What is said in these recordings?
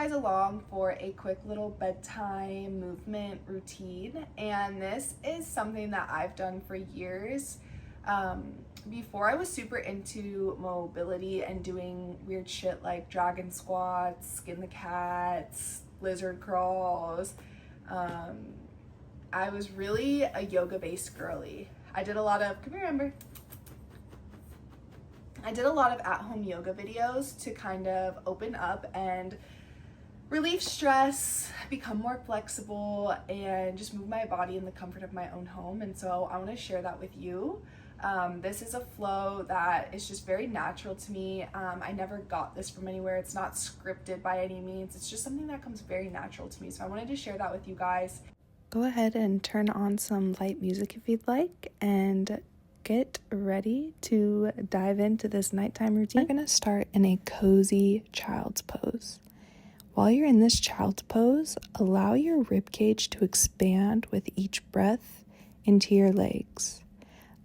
Guys along for a quick little bedtime movement routine, and this is something that I've done for years. Before I was super into mobility and doing weird shit like dragon squats, skin the cats, lizard crawls. I was really a yoga based girly. I did a lot of, come here Ember. I did a lot of at-home yoga videos to kind of open up and relieve stress, become more flexible, and just move my body in the comfort of my own home. And so I want to share that with you. This is a flow that is just very natural to me. I never got this from anywhere. It's not scripted by any means. It's just something that comes very natural to me. So I wanted to share that with you guys. Go ahead and turn on some light music if you'd like, and get ready to dive into this nighttime routine. We're going to start in a cozy child's pose. While you're in this child's pose, allow your rib cage to expand with each breath into your legs.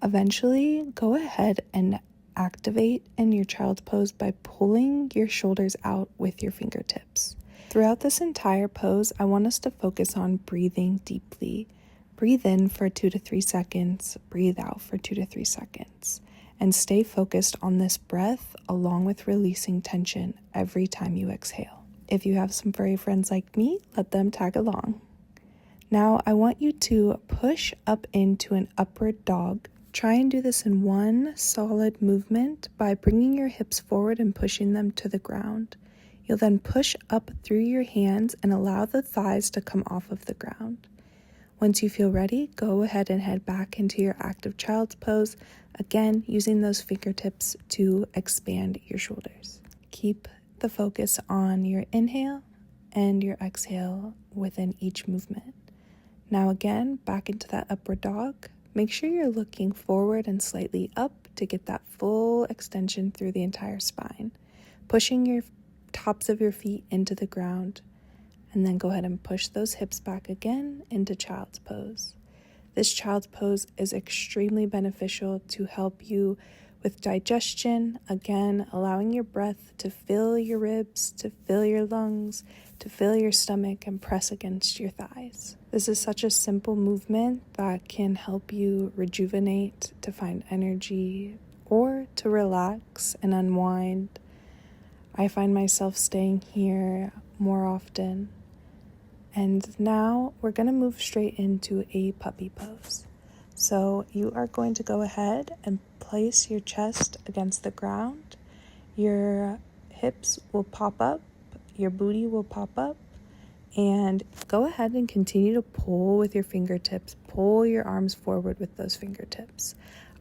Eventually, go ahead and activate in your child's pose by pulling your shoulders out with your fingertips. Throughout this entire pose, I want us to focus on breathing deeply. Breathe in for 2 to 3 seconds, breathe out for 2 to 3 seconds, and stay focused on this breath along with releasing tension every time you exhale. If you have some furry friends like me, let them tag along. Now, I want you to push up into an upward dog. Try and do this in one solid movement by bringing your hips forward and pushing them to the ground. You'll then push up through your hands and allow the thighs to come off of the ground. Once you feel ready, go ahead and head back into your active child's pose, again using those fingertips to expand your shoulders. Keep the focus on your inhale and your exhale within each movement. Now again, back into that upward dog. Make sure you're looking forward and slightly up to get that full extension through the entire spine. Pushing your tops of your feet into the ground, and then go ahead and push those hips back again into child's pose. This child's pose is extremely beneficial to help you with digestion, again, allowing your breath to fill your ribs, to fill your lungs, to fill your stomach and press against your thighs. This is such a simple movement that can help you rejuvenate, to find energy, or to relax and unwind. I find myself staying here more often. And now we're going to move straight into a puppy pose. So you are going to go ahead and place your chest against the ground. Your hips will pop up, your booty will pop up, and go ahead and continue to pull with your fingertips. Pull your arms forward with those fingertips.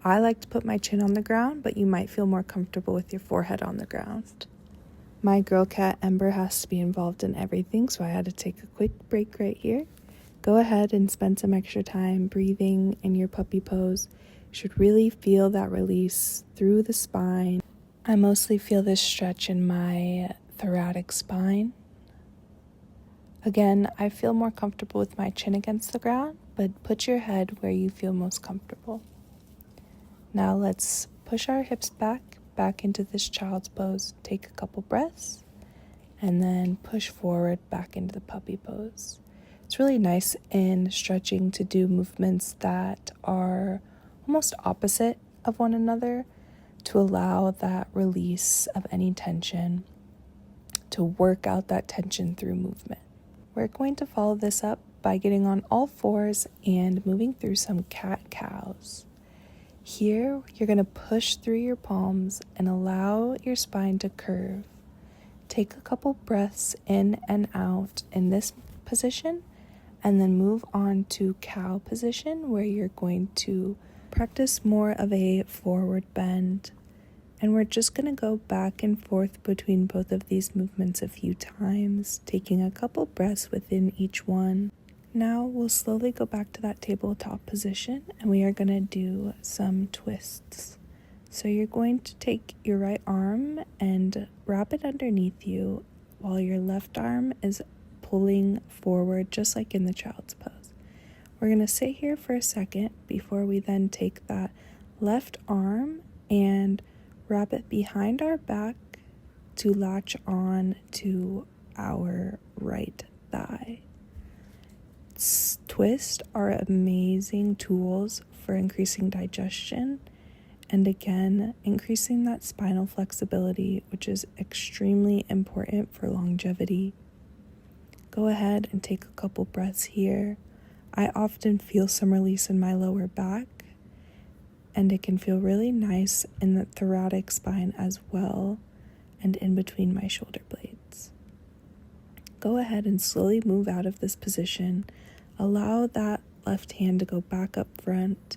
I like to put my chin on the ground, but you might feel more comfortable with your forehead on the ground. My girl cat Ember has to be involved in everything, so I had to take a quick break right here. Go ahead and spend some extra time breathing in your puppy pose. You should really feel that release through the spine. I mostly feel this stretch in my thoracic spine. Again, I feel more comfortable with my chin against the ground, but put your head where you feel most comfortable. Now let's push our hips back into this child's pose. Take a couple breaths, and then push forward back into the puppy pose. It's really nice in stretching to do movements that are almost opposite of one another to allow that release of any tension, to work out that tension through movement. We're going to follow this up by getting on all fours and moving through some cat-cows. Here, you're going to push through your palms and allow your spine to curve. Take a couple breaths in and out in this position, and then move on to cow position, where you're going to practice more of a forward bend. And we're just going to go back and forth between both of these movements a few times, taking a couple breaths within each one. Now we'll slowly go back to that tabletop position, and we are going to do some twists. So you're going to take your right arm and wrap it underneath you while your left arm is pulling forward, just like in the child's pose. We're going to sit here for a second before we then take that left arm and wrap it behind our back to latch on to our right thigh. Twists are amazing tools for increasing digestion and again, increasing that spinal flexibility, which is extremely important for longevity. Go ahead and take a couple breaths here. I often feel some release in my lower back, and it can feel really nice in the thoracic spine as well, and in between my shoulder blades. Go ahead and slowly move out of this position. Allow that left hand to go back up front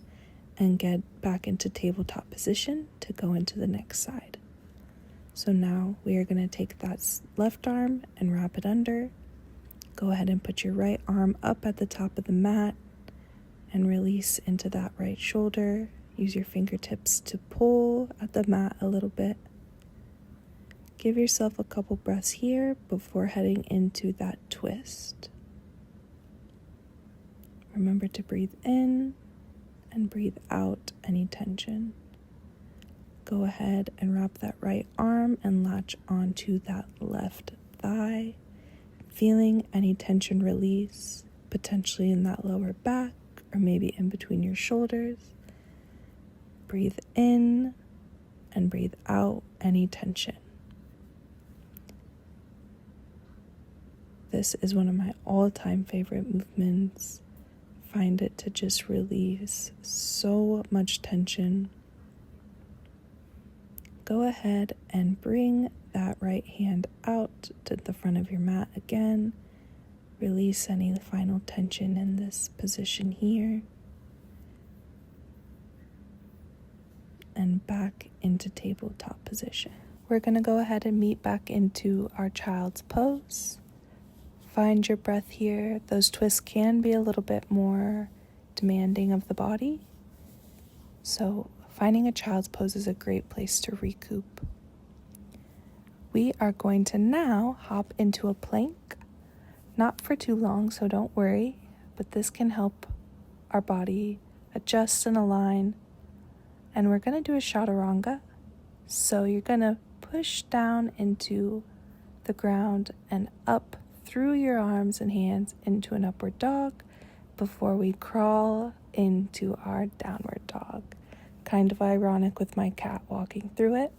and get back into tabletop position to go into the next side. So now we are going to take that left arm and wrap it under. Go ahead and put your right arm up at the top of the mat and release into that right shoulder. Use your fingertips to pull at the mat a little bit. Give yourself a couple breaths here before heading into that twist. Remember to breathe in and breathe out any tension. Go ahead and wrap that right arm and latch onto that left thigh, feeling any tension release, potentially in that lower back or maybe in between your shoulders. Breathe in and breathe out any tension. This is one of my all-time favorite movements. Find it to just release so much tension. Go ahead and bring that right hand out to the front of your mat again. Release any final tension in this position here. And back into tabletop position. We're going to go ahead and meet back into our child's pose. Find your breath here. Those twists can be a little bit more demanding of the body. So finding a child's pose is a great place to recoup. We are going to now hop into a plank. Not for too long, so don't worry, but this can help our body adjust and align. And we're going to do a chaturanga. So you're going to push down into the ground and up through your arms and hands into an upward dog before we crawl into our downward dog. Kind of ironic with my cat walking through it.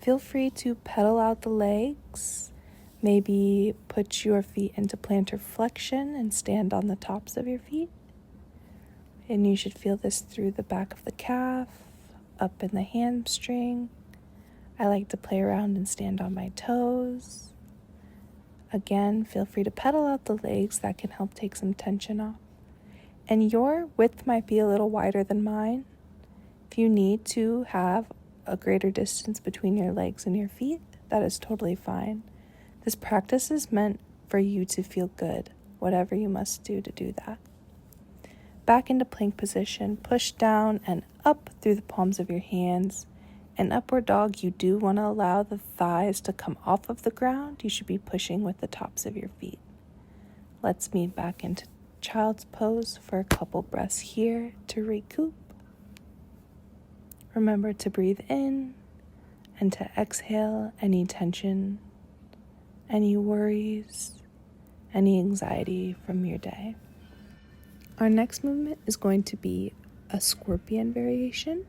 Feel free to pedal out the legs. Maybe put your feet into plantar flexion and stand on the tops of your feet. And you should feel this through the back of the calf, up in the hamstring. I like to play around and stand on my toes. Again, feel free to pedal out the legs. That can help take some tension off. And your width might be a little wider than mine. If you need to have a greater distance between your legs and your feet, that is totally fine. This practice is meant for you to feel good, whatever you must do to do that. Back into plank position, push down and up through the palms of your hands. In upward dog, you do want to allow the thighs to come off of the ground. You should be pushing with the tops of your feet. Let's meet back into child's pose for a couple breaths here to recoup. Remember to breathe in and to exhale any tension, any worries, any anxiety from your day. Our next movement is going to be a scorpion variation.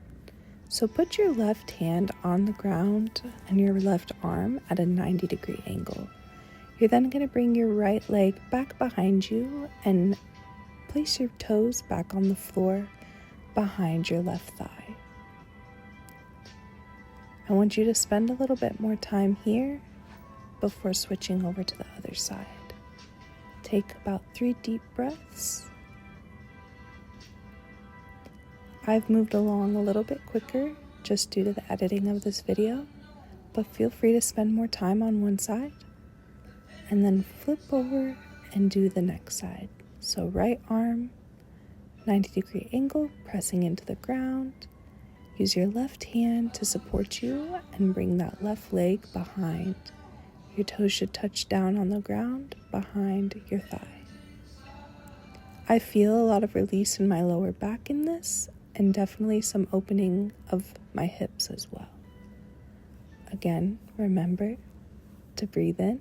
So put your left hand on the ground and your left arm at a 90-degree angle. You're then going to bring your right leg back behind you and place your toes back on the floor behind your left thigh. I want you to spend a little bit more time here before switching over to the other side. Take about 3 deep breaths. I've moved along a little bit quicker just due to the editing of this video, but feel free to spend more time on one side and then flip over and do the next side. So right arm, 90-degree angle, pressing into the ground. Use your left hand to support you and bring that left leg behind. Your toes should touch down on the ground behind your thigh. I feel a lot of release in my lower back in this, and definitely some opening of my hips as well. Again, remember to breathe in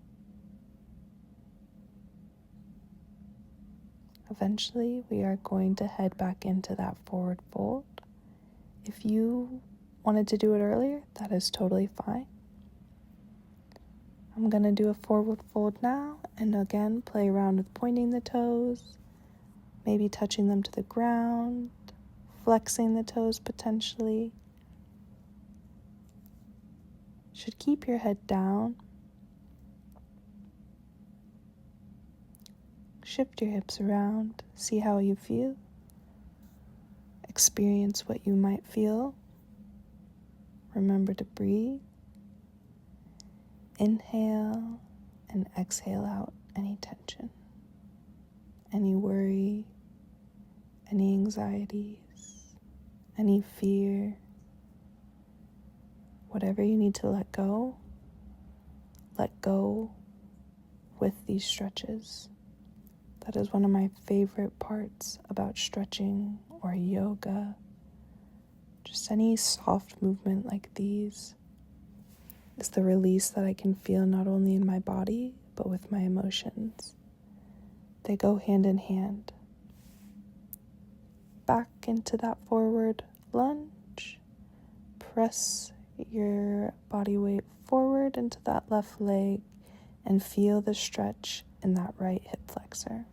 Eventually, we are going to head back into that forward fold. If you wanted to do it earlier, that is totally fine. I'm going to do a forward fold now, and again, play around with pointing the toes, maybe touching them to the ground, flexing the toes potentially. Should keep your head down. Shift your hips around, see how you feel. Experience what you might feel. Remember to breathe. Inhale and exhale out any tension, any worry, any anxieties, any fear. Whatever you need to let go with these stretches. That is one of my favorite parts about stretching or yoga. Just any soft movement like these is the release that I can feel not only in my body, but with my emotions. They go hand in hand. Back into that forward lunge. Press your body weight forward into that left leg and feel the stretch in that right hip flexor.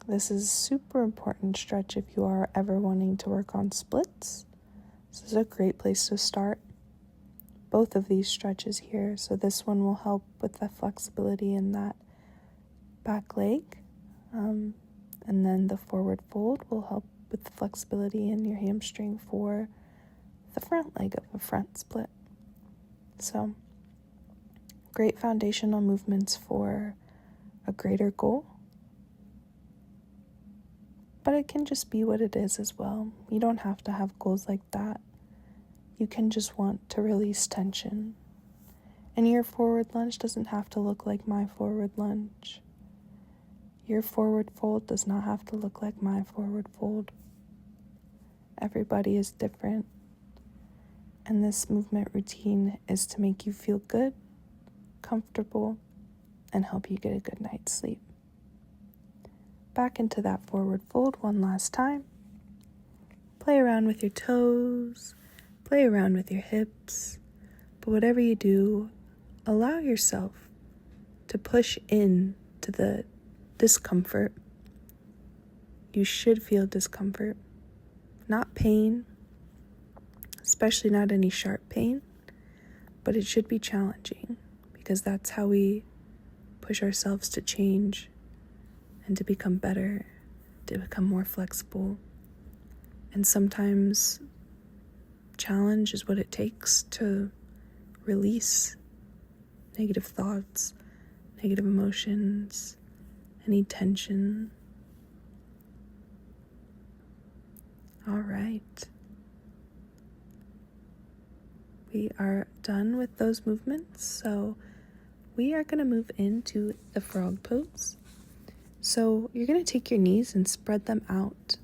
This is a super important stretch if you are ever wanting to work on splits. This is a great place to start. Both of these stretches here. So this one will help with the flexibility in that back leg. And then the forward fold will help with the flexibility in your hamstring for the front leg of a front split. So great foundational movements for a greater goal. But it can just be what it is as well. You don't have to have goals like that. You can just want to release tension. And your forward lunge doesn't have to look like my forward lunge. Your forward fold does not have to look like my forward fold. Everybody is different. And this movement routine is to make you feel good, comfortable, and help you get a good night's sleep. Back into that forward fold one last time. Play around with your toes, play around with your hips, but whatever you do, allow yourself to push in to the discomfort. You should feel discomfort, not pain, especially not any sharp pain, but it should be challenging because that's how we push ourselves to change and to become better, to become more flexible. And sometimes challenge is what it takes to release negative thoughts, negative emotions, any tension. All right. We are done with those movements, so we are going to move into the frog pose. So you're going to take your knees and spread them out.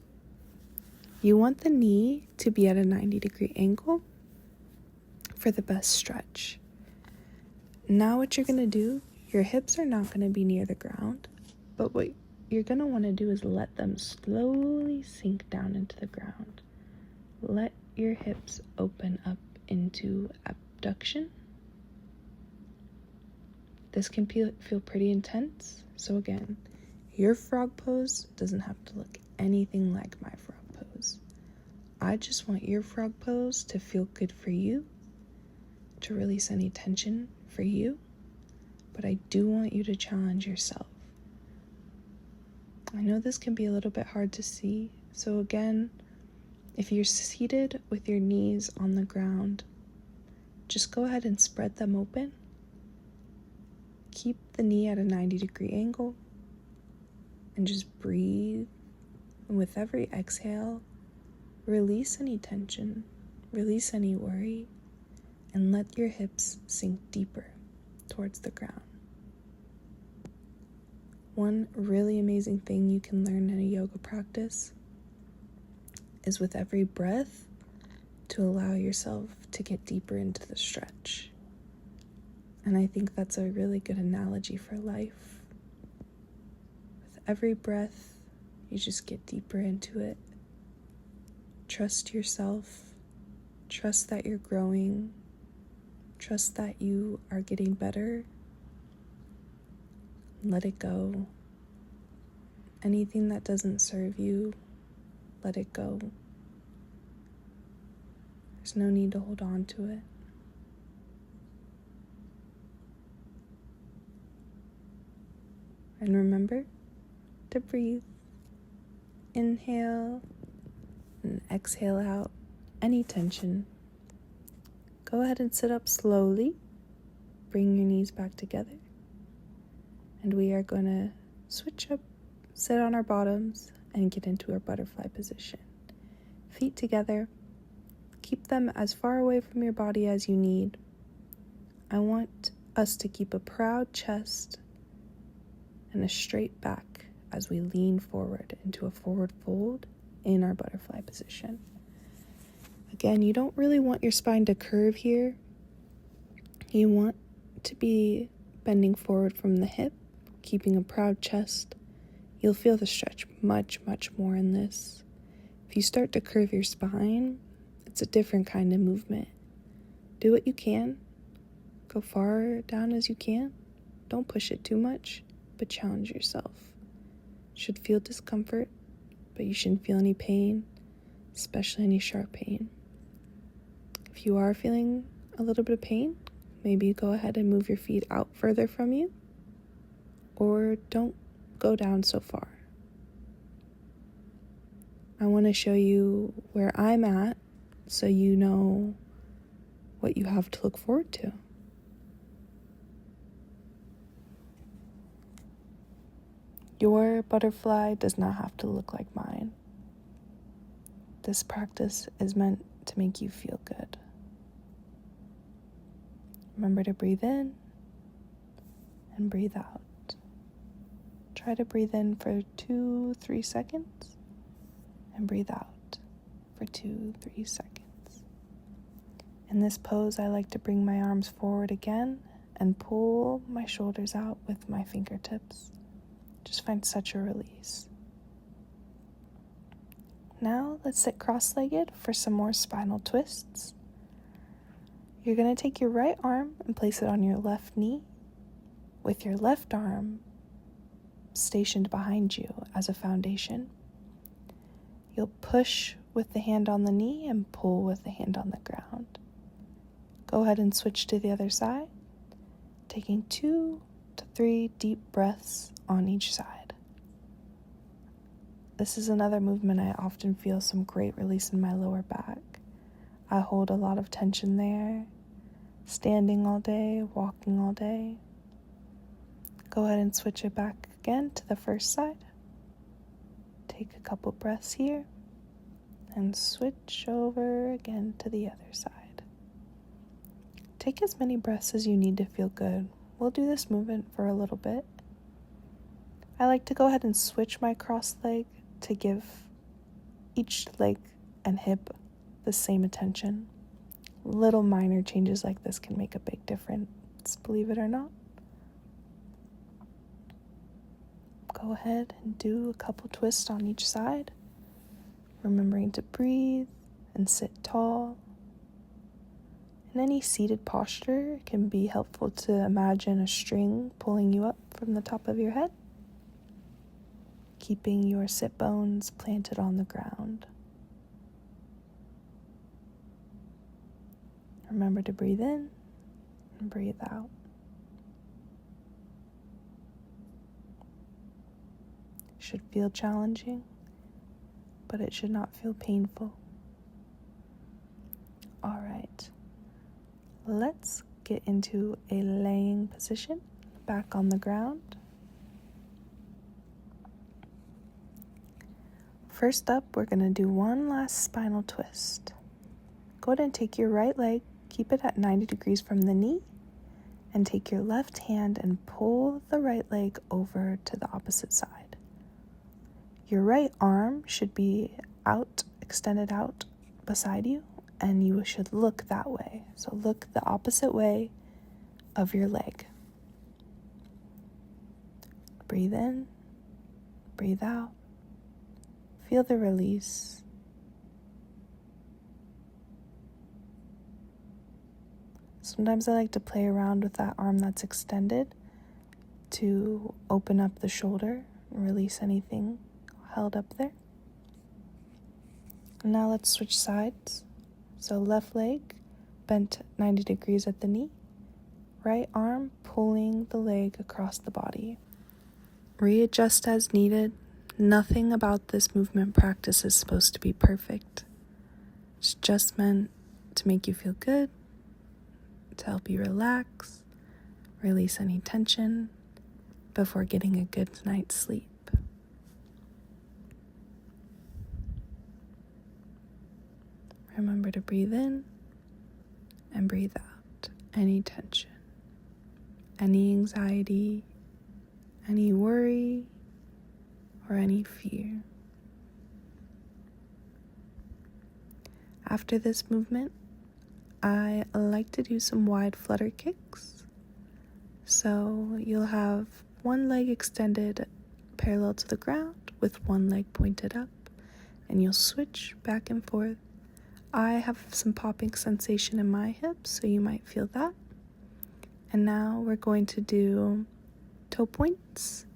You want the knee to be at a 90-degree angle for the best stretch. Now what you're going to do, your hips are not going to be near the ground, but what you're going to want to do is let them slowly sink down into the ground. Let your hips open up into abduction. This can feel pretty intense. So again, your frog pose doesn't have to look anything like my frog pose. I just want your frog pose to feel good for you, to release any tension for you, but I do want you to challenge yourself. I know this can be a little bit hard to see, so again, if you're seated with your knees on the ground, just go ahead and spread them open. Keep the knee at a 90-degree angle. And just breathe. And with every exhale, release any tension, release any worry, and let your hips sink deeper towards the ground. One really amazing thing you can learn in a yoga practice is with every breath to allow yourself to get deeper into the stretch. And I think that's a really good analogy for life. every breath, you just get deeper into it. Trust yourself. Trust that you're growing. Trust that you are getting better. Let it go. Anything that doesn't serve you, let it go. There's no need to hold on to it. And remember to breathe. Inhale and exhale out any tension. Go ahead and sit up slowly. Bring your knees back together. And we are going to switch up, sit on our bottoms, and get into our butterfly position. Feet together. Keep them as far away from your body as you need. I want us to keep a proud chest and a straight back as we lean forward into a forward fold in our butterfly position. Again, you don't really want your spine to curve here. You want to be bending forward from the hip, keeping a proud chest. You'll feel the stretch much, much more in this. If you start to curve your spine, it's a different kind of movement. Do what you can. Go far down as you can. Don't push it too much, but challenge yourself. Should feel discomfort, but you shouldn't feel any pain, especially any sharp pain. If you are feeling a little bit of pain, maybe go ahead and move your feet out further from you, or don't go down so far. I want to show you where I'm at so you know what you have to look forward to. Your butterfly does not have to look like mine. This practice is meant to make you feel good. Remember to breathe in and breathe out. Try to breathe in for 2-3 seconds and breathe out for 2-3 seconds. In this pose, I like to bring my arms forward again and pull my shoulders out with my fingertips. Just find such a release. Now let's sit cross-legged for some more spinal twists. You're going to take your right arm and place it on your left knee with your left arm stationed behind you as a foundation. You'll push with the hand on the knee and pull with the hand on the ground. Go ahead and switch to the other side, taking 2 to 3 deep breaths on each side. This is another movement I often feel some great release in my lower back. I hold a lot of tension there, standing all day, walking all day. Go ahead and switch it back again to the first side. Take a couple breaths here and switch over again to the other side. Take as many breaths as you need to feel good. We'll do this movement for a little bit. I like to go ahead and switch my cross leg to give each leg and hip the same attention. Little minor changes like this can make a big difference, believe it or not. Go ahead and do a couple twists on each side, remembering to breathe and sit tall. In any seated posture, it can be helpful to imagine a string pulling you up from the top of your head, keeping your sit bones planted on the ground. Remember to breathe in and breathe out. Should feel challenging, but it should not feel painful. All right, let's get into a laying position, back on the ground. First up, we're going to do one last spinal twist. Go ahead and take your right leg, keep it at 90 degrees from the knee, and take your left hand and pull the right leg over to the opposite side. Your right arm should be out, extended out beside you, and you should look that way. So look the opposite way of your leg. Breathe in breathe out. Feel the release. Sometimes I like to play around with that arm that's extended to open up the shoulder and release anything held up there. And now let's switch sides. So left leg bent 90 degrees at the knee. Right arm pulling the leg across the body. Readjust as needed. Nothing about this movement practice is supposed to be perfect. It's just meant to make you feel good, to help you relax, release any tension before getting a good night's sleep. Remember to breathe in and breathe out any tension, any anxiety, any worry, or any fear. After this movement, I like to do some wide flutter kicks. So you'll have one leg extended parallel to the ground with one leg pointed up, and you'll switch back and forth. I have some popping sensation in my hips, so you might feel that. And now we're going to do toe points.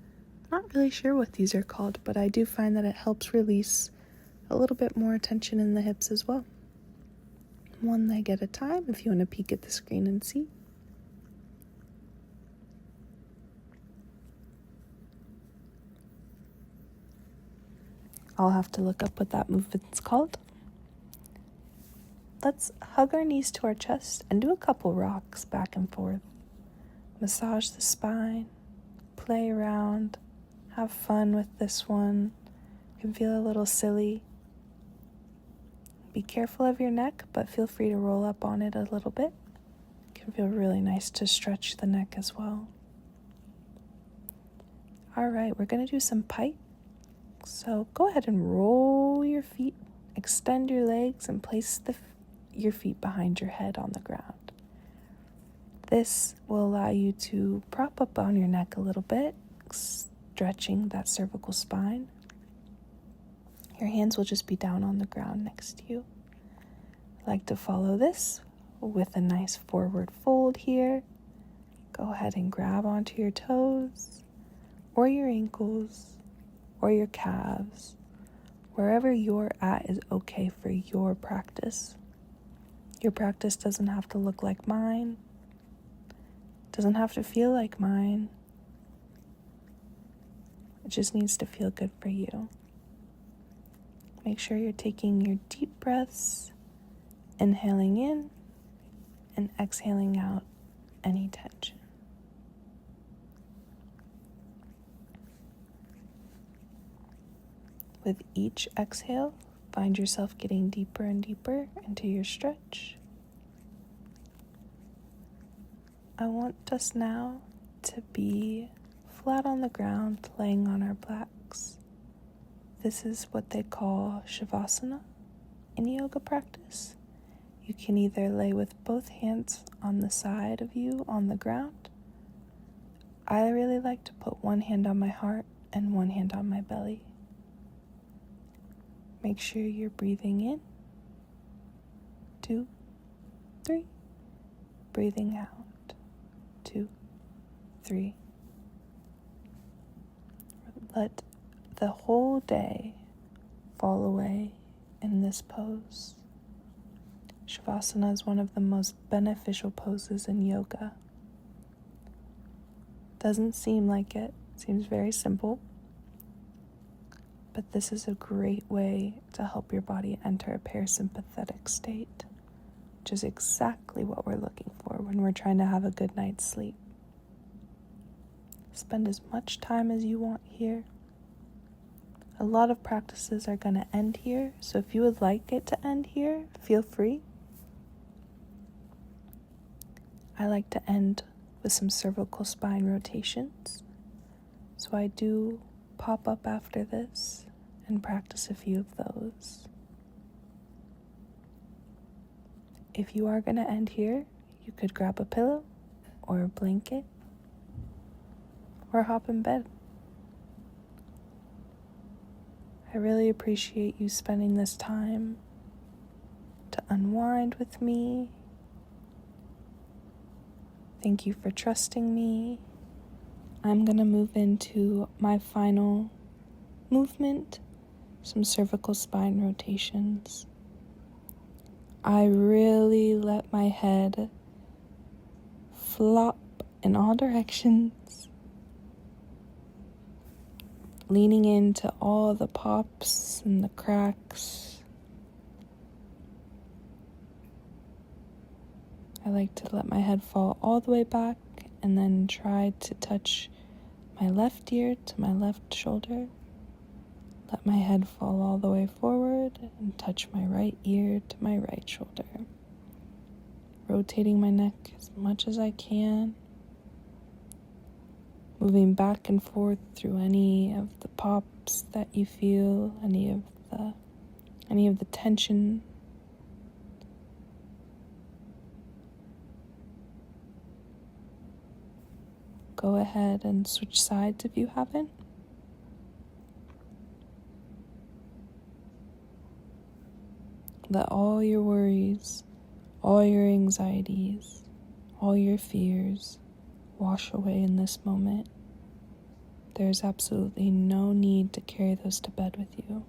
Not really sure what these are called, but I do find that it helps release a little bit more tension in the hips as well. One leg at a time if you want to peek at the screen and see. I'll have to look up what that movement's called. Let's hug our knees to our chest and do a couple rocks back and forth. Massage the spine, play around, have fun with this one. It can feel a little silly. Be careful of your neck, but feel free to roll up on it a little bit. It can feel really nice to stretch the neck as well. All right, we're going to do some pike. So go ahead and roll your feet, extend your legs, and place your feet behind your head on the ground. This will allow you to prop up on your neck a little bit, stretching that cervical spine. Your hands will just be down on the ground next to you. I like to follow this with a nice forward fold here. Go ahead and grab onto your toes or your ankles or your calves. Wherever you're at is okay for your practice. Your practice doesn't have to look like mine. Doesn't have to feel like mine. It just needs to feel good for you. Make sure you're taking your deep breaths, inhaling in and exhaling out any tension. With each exhale, find yourself getting deeper and deeper into your stretch. I want us now to be flat on the ground, laying on our backs. This is what they call Shavasana in yoga practice. You can either lay with both hands on the side of you on the ground. I really like to put one hand on my heart and one hand on my belly. Make sure you're breathing in. 2, 3. Breathing out. 2, 3. Let the whole day fall away in this pose. Shavasana is one of the most beneficial poses in yoga. Doesn't seem like it. Seems very simple. But this is a great way to help your body enter a parasympathetic state, which is exactly what we're looking for when we're trying to have a good night's sleep. Spend as much time as you want here. A lot of practices are going to end here, so if you would like it to end here, feel free. I like to end with some cervical spine rotations, so I do pop up after this and practice a few of those. If you are going to end here, you could grab a pillow or a blanket or hop in bed. I really appreciate you spending this time to unwind with me. Thank you for trusting me. I'm going to move into my final movement, some cervical spine rotations. I really let my head flop in all directions, leaning into all the pops and the cracks. I like to let my head fall all the way back and then try to touch my left ear to my left shoulder. Let my head fall all the way forward and touch my right ear to my right shoulder. Rotating my neck as much as I can. Moving back and forth through any of the pops that you feel, any of the tension. Go ahead and switch sides if you haven't. Let all your worries, all your anxieties, all your fears wash away in this moment. There's absolutely no need to carry those to bed with you.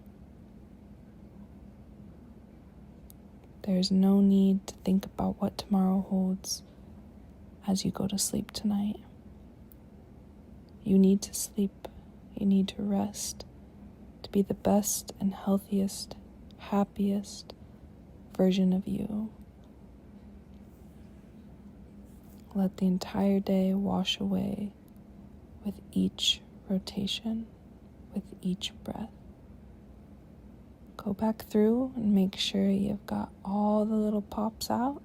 There's no need to think about what tomorrow holds as you go to sleep tonight. You need to sleep. You need to rest to be the best and healthiest, happiest version of you. Let the entire day wash away with each rotation, with each breath. Go back through and make sure you've got all the little pops out.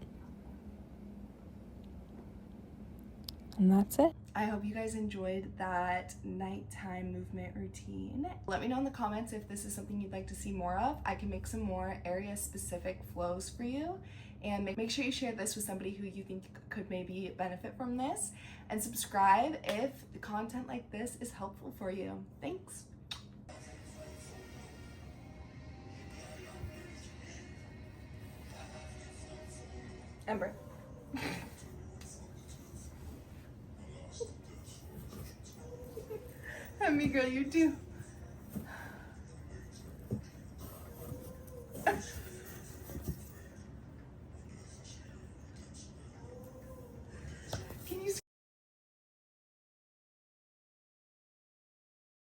And that's it. I hope you guys enjoyed that nighttime movement routine. Let me know in the comments if this is something you'd like to see more of. I can make some more area-specific flows for you. And make sure you share this with somebody who you think could maybe benefit from this. And subscribe if content like this is helpful for you. Thanks. Ember. Me girl, you too.